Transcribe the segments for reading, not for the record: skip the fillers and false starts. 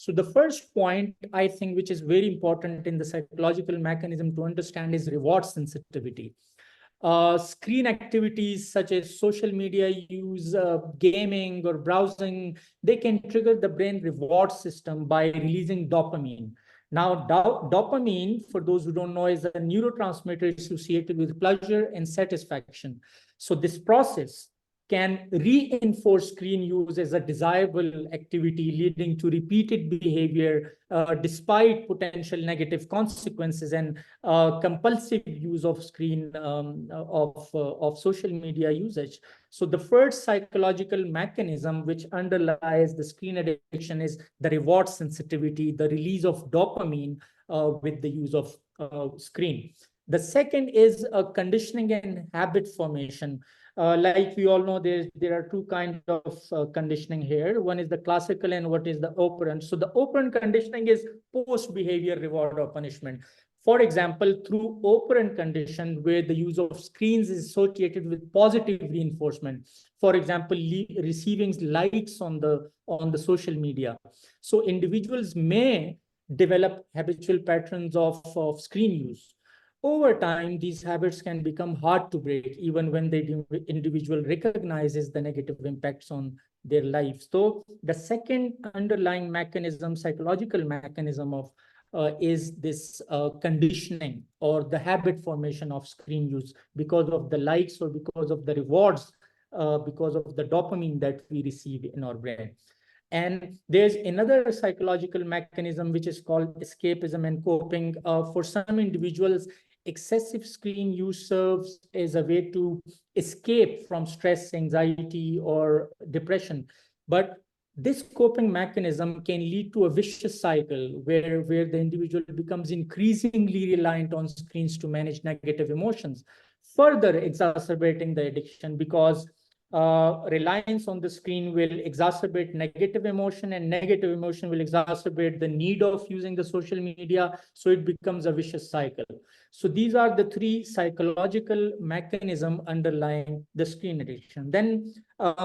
So the first point, I think, which is very important in the psychological mechanism to understand is reward sensitivity. Screen activities such as social media use, gaming or browsing, they can trigger the brain reward system by releasing dopamine. Now, dopamine, for those who don't know, is a neurotransmitter associated with pleasure and satisfaction. So this process can reinforce screen use as a desirable activity, leading to repeated behavior despite potential negative consequences, and compulsive use of screen of social media usage. So the first psychological mechanism which underlies the screen addiction is the reward sensitivity, the release of dopamine with the use of screen. The second is conditioning and habit formation. Like we all know, there are two kinds of conditioning here. One is the classical and what is the operant. So the operant conditioning is post-behavior reward or punishment. For example, through operant condition, where the use of screens is associated with positive reinforcement. For example, receiving likes on the social media. So individuals may develop habitual patterns of screen use. Over time, these habits can become hard to break, even when the individual recognizes the negative impacts on their lives. So the second underlying mechanism, psychological mechanism of is this conditioning or the habit formation of screen use because of the likes or because of the rewards, because of the dopamine that we receive in our brain. And there's another psychological mechanism which is called escapism and coping. For some individuals, excessive screen use serves as a way to escape from stress, anxiety, or depression. But this coping mechanism can lead to a vicious cycle where the individual becomes increasingly reliant on screens to manage negative emotions, further exacerbating the addiction, because reliance on the screen will exacerbate negative emotion, and negative emotion will exacerbate the need of using the social media. So it becomes a vicious cycle. So these are the three psychological mechanisms underlying the screen addiction. Then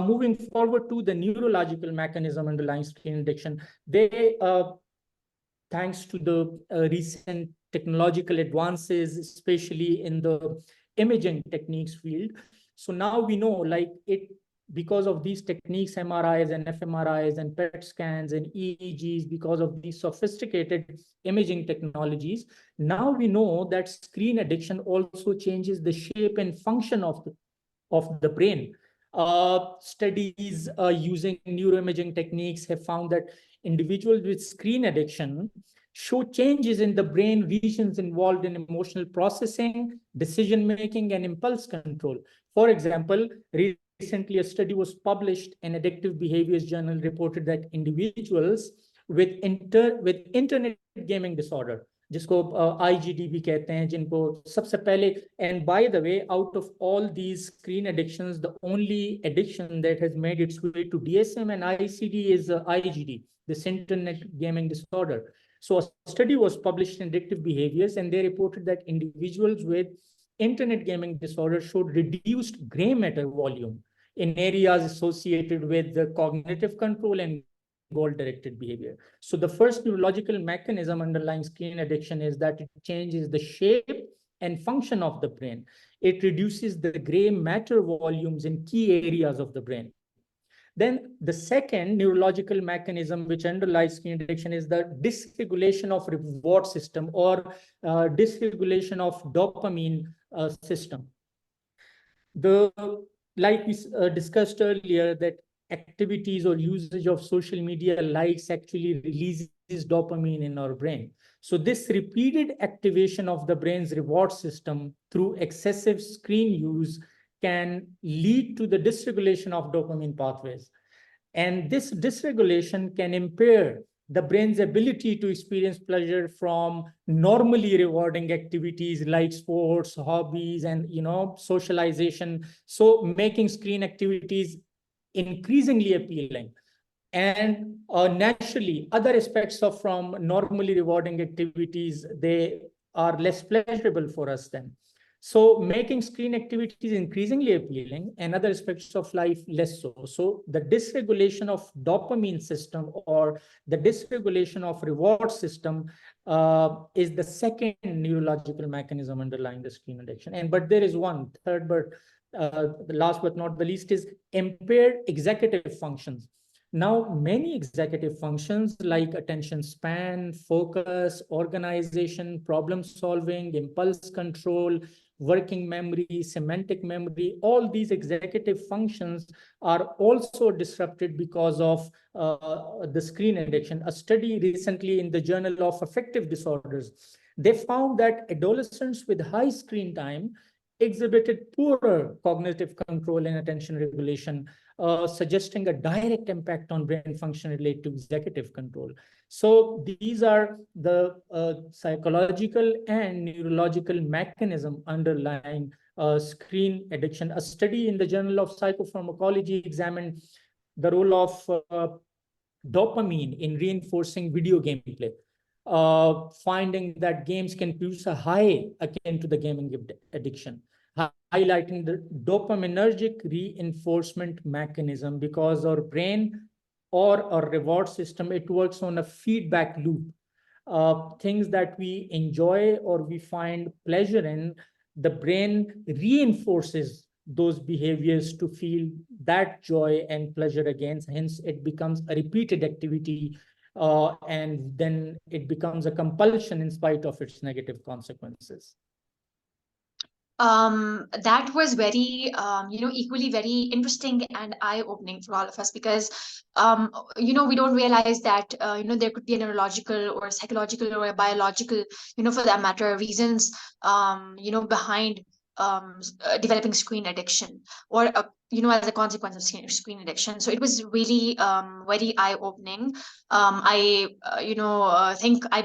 moving forward to the neurological mechanism underlying screen addiction, they, thanks to the recent technological advances, especially in the imaging techniques field. So now we know, like because of these techniques, MRIs and fMRIs and PET scans and EEGs, because of these sophisticated imaging technologies, now we know that screen addiction also changes the shape and function of the brain. Studies using neuroimaging techniques have found that individuals with screen addiction show changes in the brain regions involved in emotional processing, decision-making, and impulse control. For example, recently a study was published in Addictive Behaviors Journal reported that individuals with internet gaming disorder, जिसको IGD भी कहते हैं, जिनको सबसे पहले, and by the way, out of all these screen addictions, the only addiction that has made its way to DSM and ICD is IGD, this internet gaming disorder. So a study was published in Addictive Behaviors, and they reported that individuals with internet gaming disorder showed reduced gray matter volume in areas associated with the cognitive control and goal-directed behavior. So the first neurological mechanism underlying screen addiction is that it changes the shape and function of the brain. It reduces the gray matter volumes in key areas of the brain. Then the second neurological mechanism which underlies screen addiction is the dysregulation of reward system or dysregulation of dopamine system. Like we discussed earlier, that activities or usage of social media likes actually releases dopamine in our brain. So this repeated activation of the brain's reward system through excessive screen use can lead to the dysregulation of dopamine pathways. And this dysregulation can impair the brain's ability to experience pleasure from normally rewarding activities like sports, hobbies, and socialization. So making screen activities increasingly appealing. And naturally, other aspects of from normally rewarding activities, they are less pleasurable for us then. So making screen activities increasingly appealing and other aspects of life less so. So the dysregulation of dopamine system or the dysregulation of reward system is the second neurological mechanism underlying the screen addiction. And but there is one third, but the last but not the least is impaired executive functions. Now, many executive functions like attention span, focus, organization, problem solving, impulse control, working memory, semantic memory, all these executive functions are also disrupted because of the screen addiction. A study recently in the Journal of Affective Disorders, they found that adolescents with high screen time exhibited poorer cognitive control and attention regulation, suggesting a direct impact on brain function related to executive control. So these are the psychological and neurological mechanism underlying screen addiction. A study in the Journal of Psychopharmacology examined the role of dopamine in reinforcing video gameplay, finding that games can produce a high akin to the gaming addiction, highlighting the dopaminergic reinforcement mechanism because our brain or our reward system, it works on a feedback loop. Things that we enjoy or we find pleasure in, the brain reinforces those behaviors to feel that joy and pleasure again. Hence, it becomes a repeated activity, and then it becomes a compulsion in spite of its negative consequences. That was very equally very interesting and eye-opening for all of us, because we don't realize that there could be a neurological or a psychological or a biological, for that matter, reasons behind developing screen addiction, or as a consequence of screen addiction. So it was really very eye-opening. I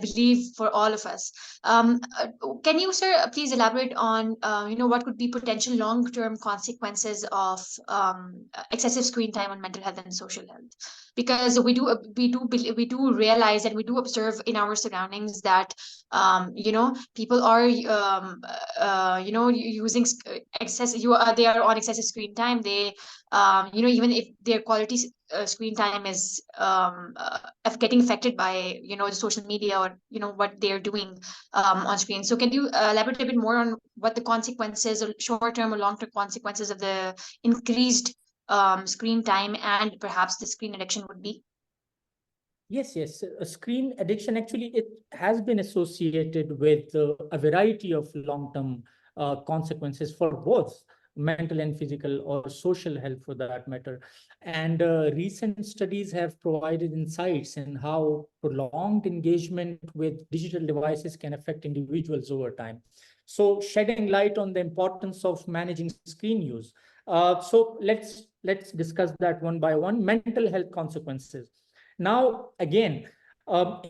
believe for all of us. Can you, sir, please elaborate on what could be potential long-term consequences of excessive screen time on mental health and social health? Because we do realize and we do observe in our surroundings that people are using they are on excessive screen time. They even if their quality screen time is getting affected by the social media, or what they're doing on screen. So can you elaborate a bit more on what the consequences, or short-term or long-term consequences of the increased screen time and perhaps the screen addiction would be? Yes, yes. Screen addiction, actually, it has been associated with a variety of long-term consequences for both mental and physical or social health for that matter. And recent studies have provided insights in how prolonged engagement with digital devices can affect individuals over time. So shedding light on the importance of managing screen use. So let's discuss that one by one. Mental health consequences. Now, again,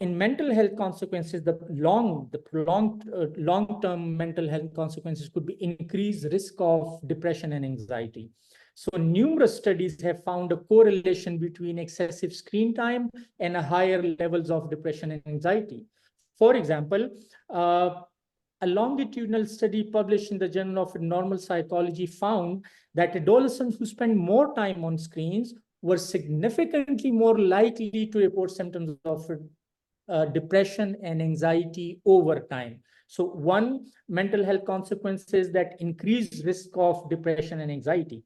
in mental health consequences, the prolonged long-term mental health consequences could be increased risk of depression and anxiety. So numerous studies have found a correlation between excessive screen time and a higher levels of depression and anxiety. For example, a longitudinal study published in the Journal of Normal Psychology found that adolescents who spend more time on screens were significantly more likely to report symptoms of depression and anxiety over time. So one mental health consequence is that increased risk of depression and anxiety.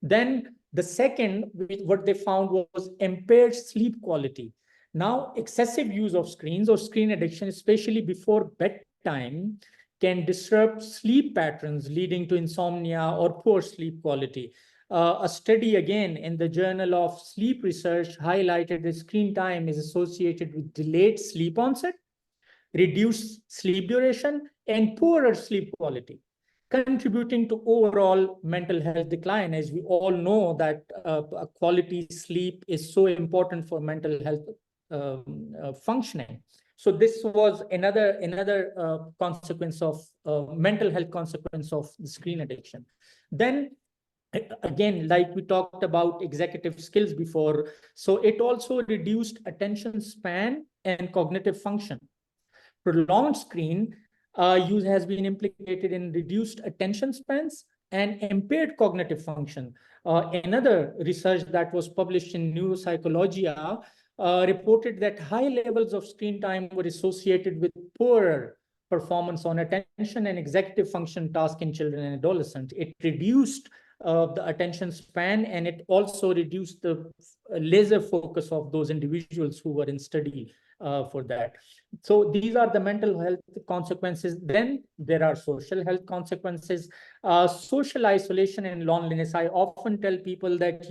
Then the second, what they found was impaired sleep quality. Now, excessive use of screens or screen addiction, especially before bedtime, can disrupt sleep patterns, leading to insomnia or poor sleep quality. A study again in the Journal of Sleep Research highlighted that screen time is associated with delayed sleep onset, reduced sleep duration, and poorer sleep quality, contributing to overall mental health decline. As we all know that quality sleep is so important for mental health functioning. So this was another consequence of mental health consequence of the screen addiction. Then again, like we talked about executive skills before, so it also reduced attention span and cognitive function. Prolonged screen use has been implicated in reduced attention spans and impaired cognitive function. Another research that was published in Neuropsychologia reported that high levels of screen time were associated with poorer performance on attention and executive function tasks in children and adolescents. It reduced the attention span, and it also reduced the laser focus of those individuals who were in study for that. So these are the mental health consequences. Then there are social health consequences. Social isolation and loneliness. I often tell people that,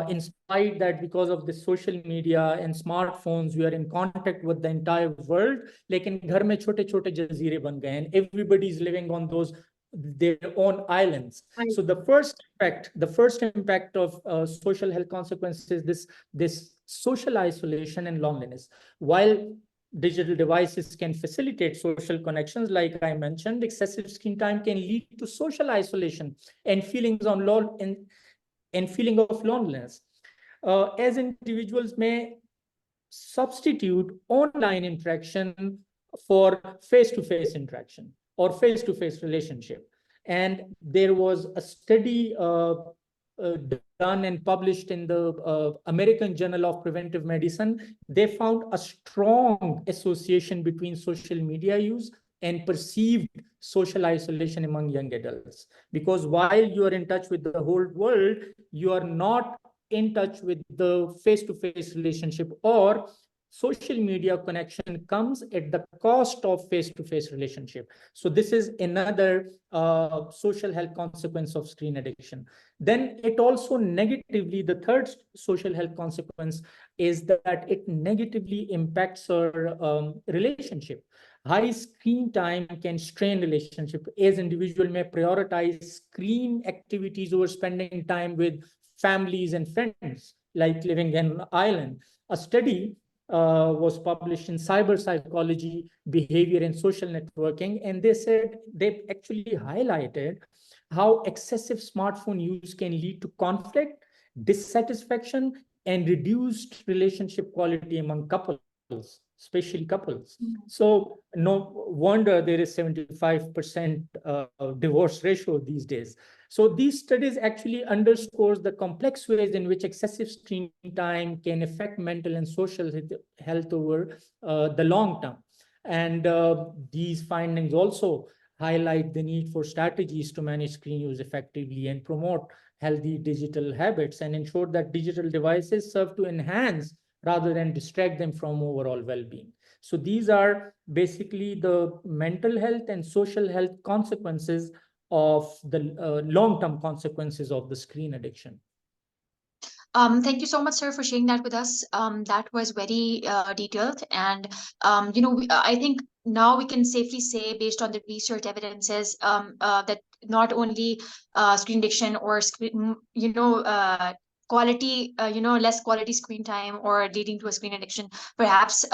in spite that because of the social media and smartphones, we are in contact with the entire world. लेकिन घर में छोटे-छोटे जजीरे बन गए हैं. Everybody is living on those their own islands. So the first impact of social health consequences is this social isolation and loneliness. While digital devices can facilitate social connections, like I mentioned, excessive screen time can lead to social isolation and feelings and feeling of loneliness. As individuals may substitute online interaction for face-to-face interaction or face-to-face relationship. And there was a study done and published in the American Journal of Preventive Medicine. They found a strong association between social media use and perceived social isolation among young adults. Because while you are in touch with the whole world, you are not in touch with the face-to-face relationship, or social media connection comes at the cost of face-to-face relationship. So this is another social health consequence of screen addiction. Then it also negatively, the third social health consequence is that it negatively impacts our relationship. High screen time can strain relationship, as individual may prioritize screen activities over spending time with families and friends, like living in an island. A study was published in Cyber Psychology, Behavior and Social Networking, and they actually highlighted how excessive smartphone use can lead to conflict, dissatisfaction, and reduced relationship quality among couples, especially couples. So no wonder there is 75% divorce ratio these days. So these studies actually underscores the complex ways in which excessive screen time can affect mental and social health over the long term. And these findings also highlight the need for strategies to manage screen use effectively and promote healthy digital habits and ensure that digital devices serve to enhance rather than distract them from overall well-being. So these are basically the mental health and social health consequences of the long-term consequences of the screen addiction. Thank you so much, sir, for sharing that with us. That was very detailed, and I think now we can safely say, based on the research evidences, that not only screen addiction or screen, quality, less quality screen time or leading to a screen addiction, perhaps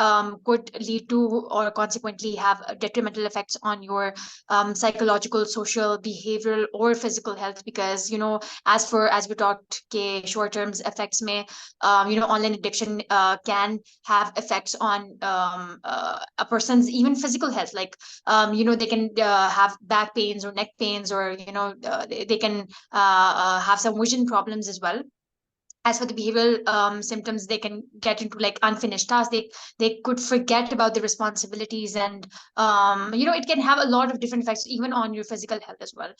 could lead to or consequently have detrimental effects on your psychological, social, behavioral, or physical health. Because as we talked, short term effects may online addiction can have effects on a person's even physical health, like they can have back pains or neck pains, or they can have some vision problems as well. As for the behavioral symptoms, they can get into like unfinished tasks. They could forget about the responsibilities, and it can have a lot of different effects even on your physical health as well.